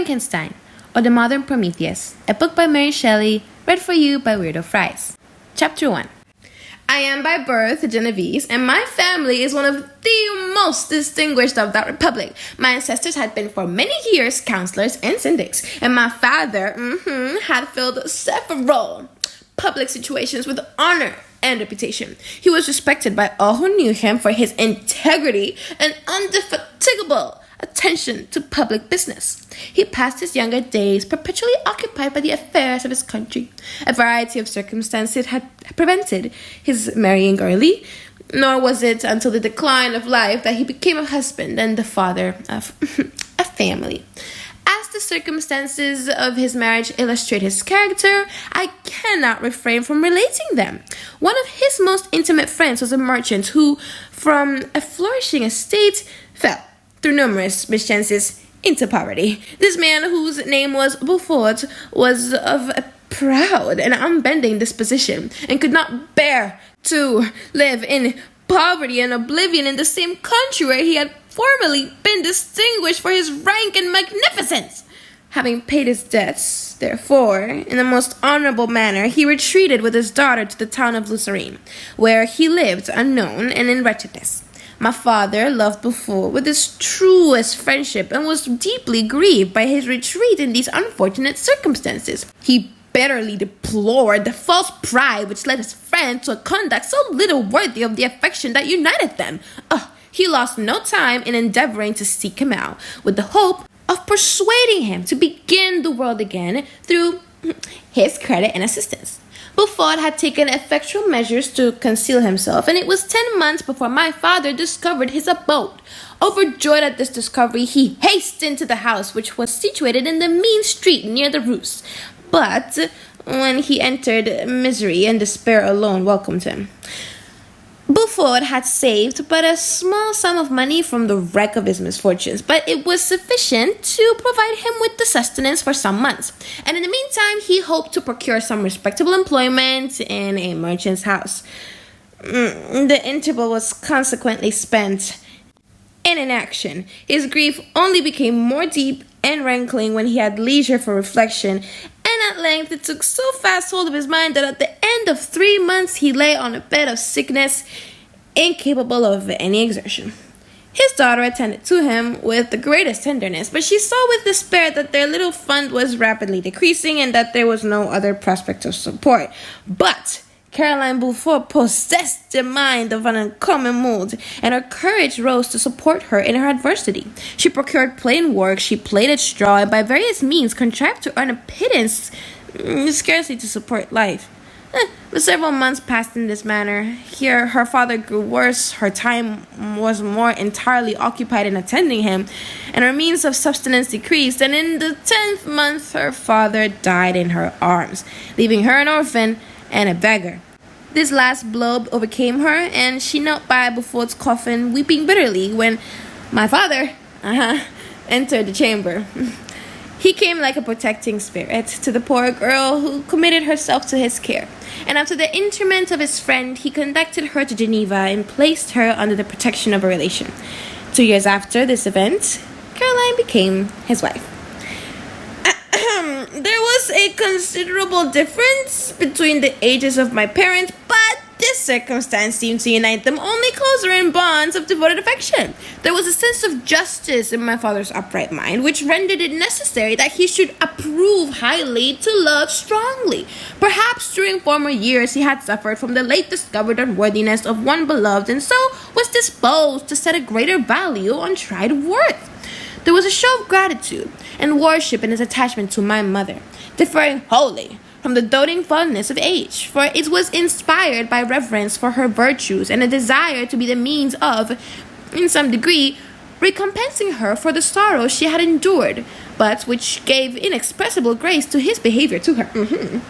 Frankenstein, or the Modern Prometheus, a book by Mary Shelley, read for you by Weirdo. Chapter 1. I am by birth Genovese, and my family is one of the most distinguished of that republic. My ancestors had been for many years counselors and syndics, and my father had filled several public situations with honor and reputation. He was respected by all who knew him for his integrity and indefatigable attention to public business. He passed his younger days perpetually occupied by the affairs of his country. A variety of circumstances had prevented his marrying early, nor was it until the decline of life that he became a husband and the father of a family. As the circumstances of his marriage illustrate his character, I cannot refrain from relating them. One of his most intimate friends was a merchant who, from a flourishing estate, fell, through numerous mischances, into poverty. This man, whose name was Beaufort, was of a proud and unbending disposition, and could not bear to live in poverty and oblivion in the same country where he had formerly been distinguished for his rank and magnificence. Having paid his debts, therefore, in the most honorable manner, he retreated with his daughter to the town of Lucerne, where he lived unknown and in wretchedness. My father loved Beaufort with his truest friendship and was deeply grieved by his retreat in these unfortunate circumstances. He bitterly deplored the false pride which led his friend to a conduct so little worthy of the affection that united them. He lost no time in endeavoring to seek him out, with the hope of persuading him to begin the world again through his credit and assistance. Beaufort had taken effectual measures to conceal himself, and it was 10 months before my father discovered his abode. Overjoyed at this discovery, he hastened to the house, which was situated in the mean street near the Rue. But when he entered, misery and despair alone welcomed him. Beaufort had saved but a small sum of money from the wreck of his misfortunes, but it was sufficient to provide him with the sustenance for some months, and in the meantime he hoped to procure some respectable employment in a merchant's house. The interval was consequently spent in inaction. His grief only became more deep and rankling when he had leisure for reflection, and at length it took so fast hold of his mind that at the end of 3 months he lay on a bed of sickness, incapable of any exertion. His daughter attended to him with the greatest tenderness, but she saw with despair that their little fund was rapidly decreasing and that there was no other prospect of support. But Caroline Beaufort possessed the mind of an uncommon mood, and her courage rose to support her in her adversity. She procured plain work, she plaited straw, and by various means contrived to earn a pittance scarcely to support life. But several months passed in this manner. Here her father grew worse, her time was more entirely occupied in attending him, and her means of subsistence decreased, and in the 10th month her father died in her arms, leaving her an orphan and a beggar. This last blow overcame her, and she knelt by Beaufort's coffin, weeping bitterly, when my father entered the chamber. He came like a protecting spirit to the poor girl who committed herself to his care, and after the interment of his friend, he conducted her to Geneva and placed her under the protection of a relation. 2 years after this event, Caroline became his wife. There was a considerable difference between the ages of my parents, but this circumstance seemed to unite them only closer in bonds of devoted affection. There was a sense of justice in my father's upright mind, which rendered it necessary that he should approve highly to love strongly. Perhaps during former years he had suffered from the late discovered unworthiness of one beloved, and so was disposed to set a greater value on tried worth. There was a show of gratitude and worship in his attachment to my mother, differing wholly from the doting fondness of age, for it was inspired by reverence for her virtues and a desire to be the means of, in some degree, recompensing her for the sorrow she had endured, but which gave inexpressible grace to his behavior to her.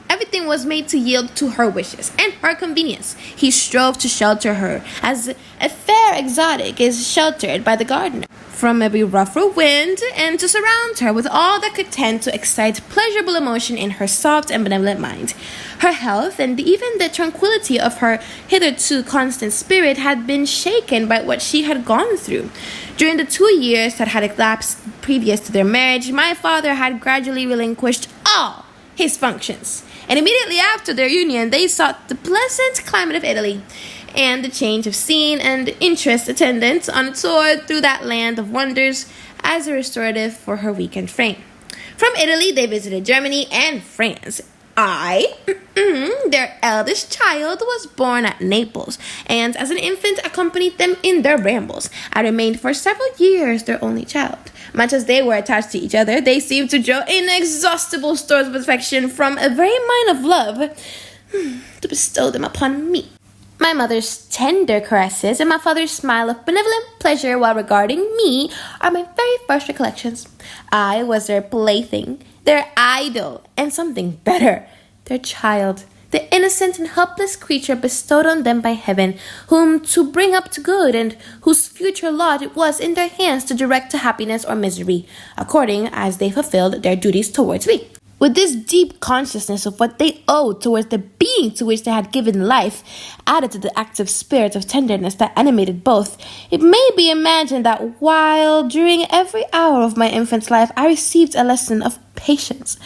Everything was made to yield to her wishes and her convenience. He strove to shelter her, as a fair exotic is sheltered by the gardener from every rougher wind, and to surround her with all that could tend to excite pleasurable emotion in her soft and benevolent mind. Her health, and even the tranquillity of her hitherto constant spirit, had been shaken by what she had gone through. During the 2 years that had elapsed previous to their marriage, my father had gradually relinquished all his functions. And immediately after their union, they sought the pleasant climate of Italy and the change of scene and interest attendant on a tour through that land of wonders as a restorative for her weakened frame. From Italy, they visited Germany and France. Their eldest child, was born at Naples, and as an infant accompanied them in their rambles. I remained for several years their only child. Much as they were attached to each other, they seemed to draw inexhaustible stores of affection from a very mine of love to bestow them upon me. My mother's tender caresses and my father's smile of benevolent pleasure while regarding me are my very first recollections. I was their plaything, their idol, and something better, their child, the innocent and helpless creature bestowed on them by heaven, whom to bring up to good, and whose future lot it was in their hands to direct to happiness or misery, according as they fulfilled their duties towards me. With this deep consciousness of what they owed towards the being to which they had given life, added to the active spirit of tenderness that animated both, it may be imagined that while during every hour of my infant's life I received a lesson of patience,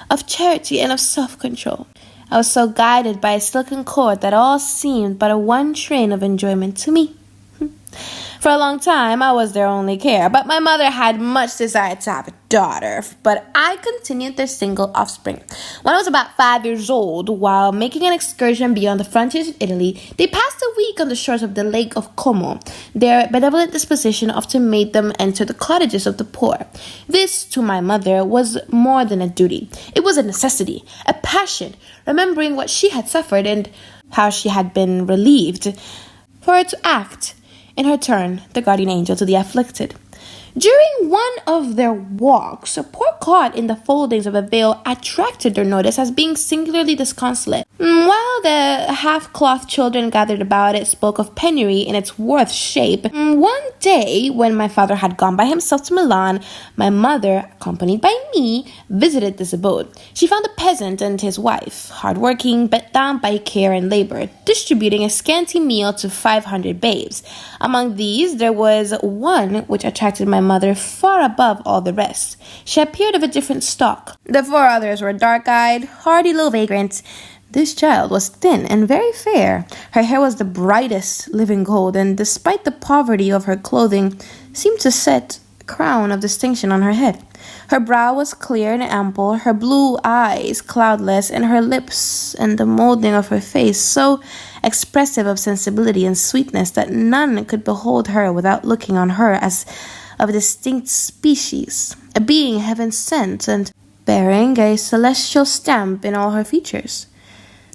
of charity, and of self-control, I was so guided by a silken cord that all seemed but a one train of enjoyment to me. For a long time, I was their only care, but my mother had much desire to have a daughter, but I continued their single offspring. When I was about 5 years old, while making an excursion beyond the frontiers of Italy, they passed a week on the shores of the Lake of Como. Their benevolent disposition often made them enter the cottages of the poor. This, to my mother, was more than a duty. It was a necessity, a passion, remembering what she had suffered and how she had been relieved, for her to act in her turn, the guardian angel to the afflicted. During one of their walks, a poor cot in the foldings of a veil attracted their notice as being singularly disconsolate. While the half-clothed children gathered about it spoke of penury in its worst shape, one day, when my father had gone by himself to Milan, my mother, accompanied by me, visited this abode. She found a peasant and his wife, hard-working, but down by care and labor, distributing a scanty meal to 500 babes. Among these, there was one which attracted my mother far above all the rest. She appeared of a different stock. The 4 others were dark-eyed, hardy little vagrants. This child was thin and very fair. Her hair was the brightest living gold, and despite the poverty of her clothing, seemed to set a crown of distinction on her head. Her brow was clear and ample, her blue eyes cloudless, and her lips and the molding of her face so expressive of sensibility and sweetness that none could behold her without looking on her as of a distinct species, a being heaven sent, and bearing a celestial stamp in all her features.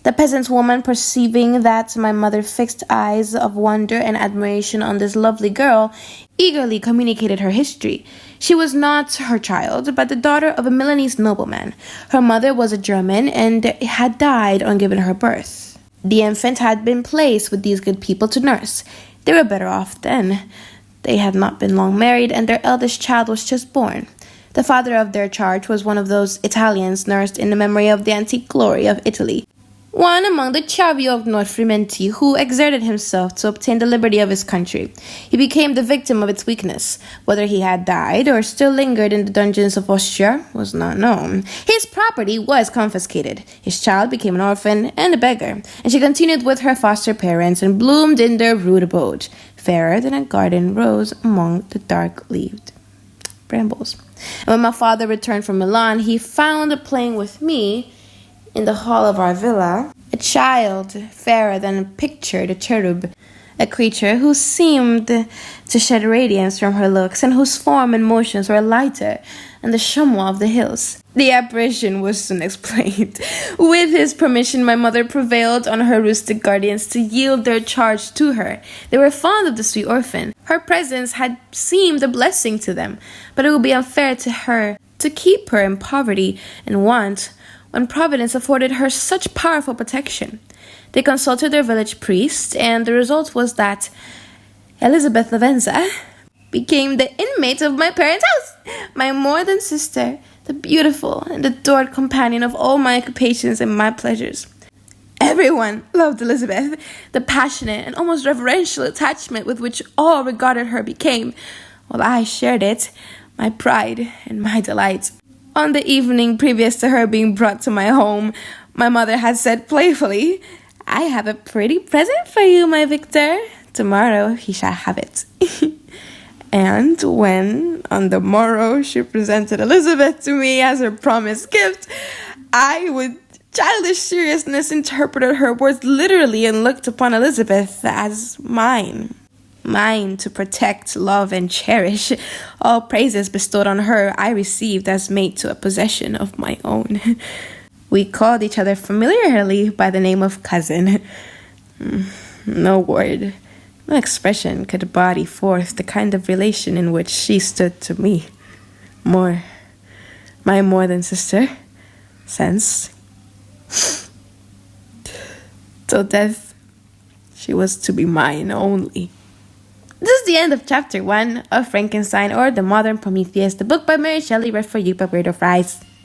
The peasant woman, perceiving that my mother fixed eyes of wonder and admiration on this lovely girl, eagerly communicated her history. She was not her child, but the daughter of a Milanese nobleman. Her mother was a German and had died on giving her birth. The infant had been placed with these good people to nurse. They were better off then. They had not been long married, and their eldest child was just born. The father of their charge was one of those Italians nursed in the memory of the antique glory of Italy, one among the Chavio of North Frementi, who exerted himself to obtain the liberty of his country. He became the victim of its weakness. Whether he had died or still lingered in the dungeons of Austria was not known. His property was confiscated. His child became an orphan and a beggar, and she continued with her foster parents and bloomed in their rude abode, fairer than a garden rose among the dark-leaved brambles. And when my father returned from Milan, he found playing with me in the hall of our villa a child fairer than pictured a cherub, a creature who seemed to shed radiance from her looks, and whose form and motions were lighter than the chamois of the hills. The apparition was soon explained. With his permission, my mother prevailed on her rustic guardians to yield their charge to her. They were fond of the sweet orphan. Her presence had seemed a blessing to them, but it would be unfair to her to keep her in poverty and want when Providence afforded her such powerful protection. They consulted their village priest, and the result was that Elizabeth Lavenza became the inmate of my parents' house, my more than sister, the beautiful and adored companion of all my occupations and my pleasures. Everyone loved Elizabeth. The passionate and almost reverential attachment with which all regarded her became, while I shared it, my pride and my delight. On the evening previous to her being brought to my home, my mother had said playfully, "I have a pretty present for you, my Victor. Tomorrow he shall have it." And when, on the morrow, she presented Elizabeth to me as her promised gift, I, with childish seriousness, interpreted her words literally and looked upon Elizabeth as mine. Mine to protect, love, and cherish. All praises bestowed on her I received as mate to a possession of my own. We called each other familiarly by the name of cousin. No word, no expression could embody forth the kind of relation in which she stood to me. My more than sister, since till death she was to be mine only. This is the end of chapter 1 of Frankenstein or the Modern Prometheus, the book by Mary Shelley, read for you by Weirdo.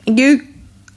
Thank you.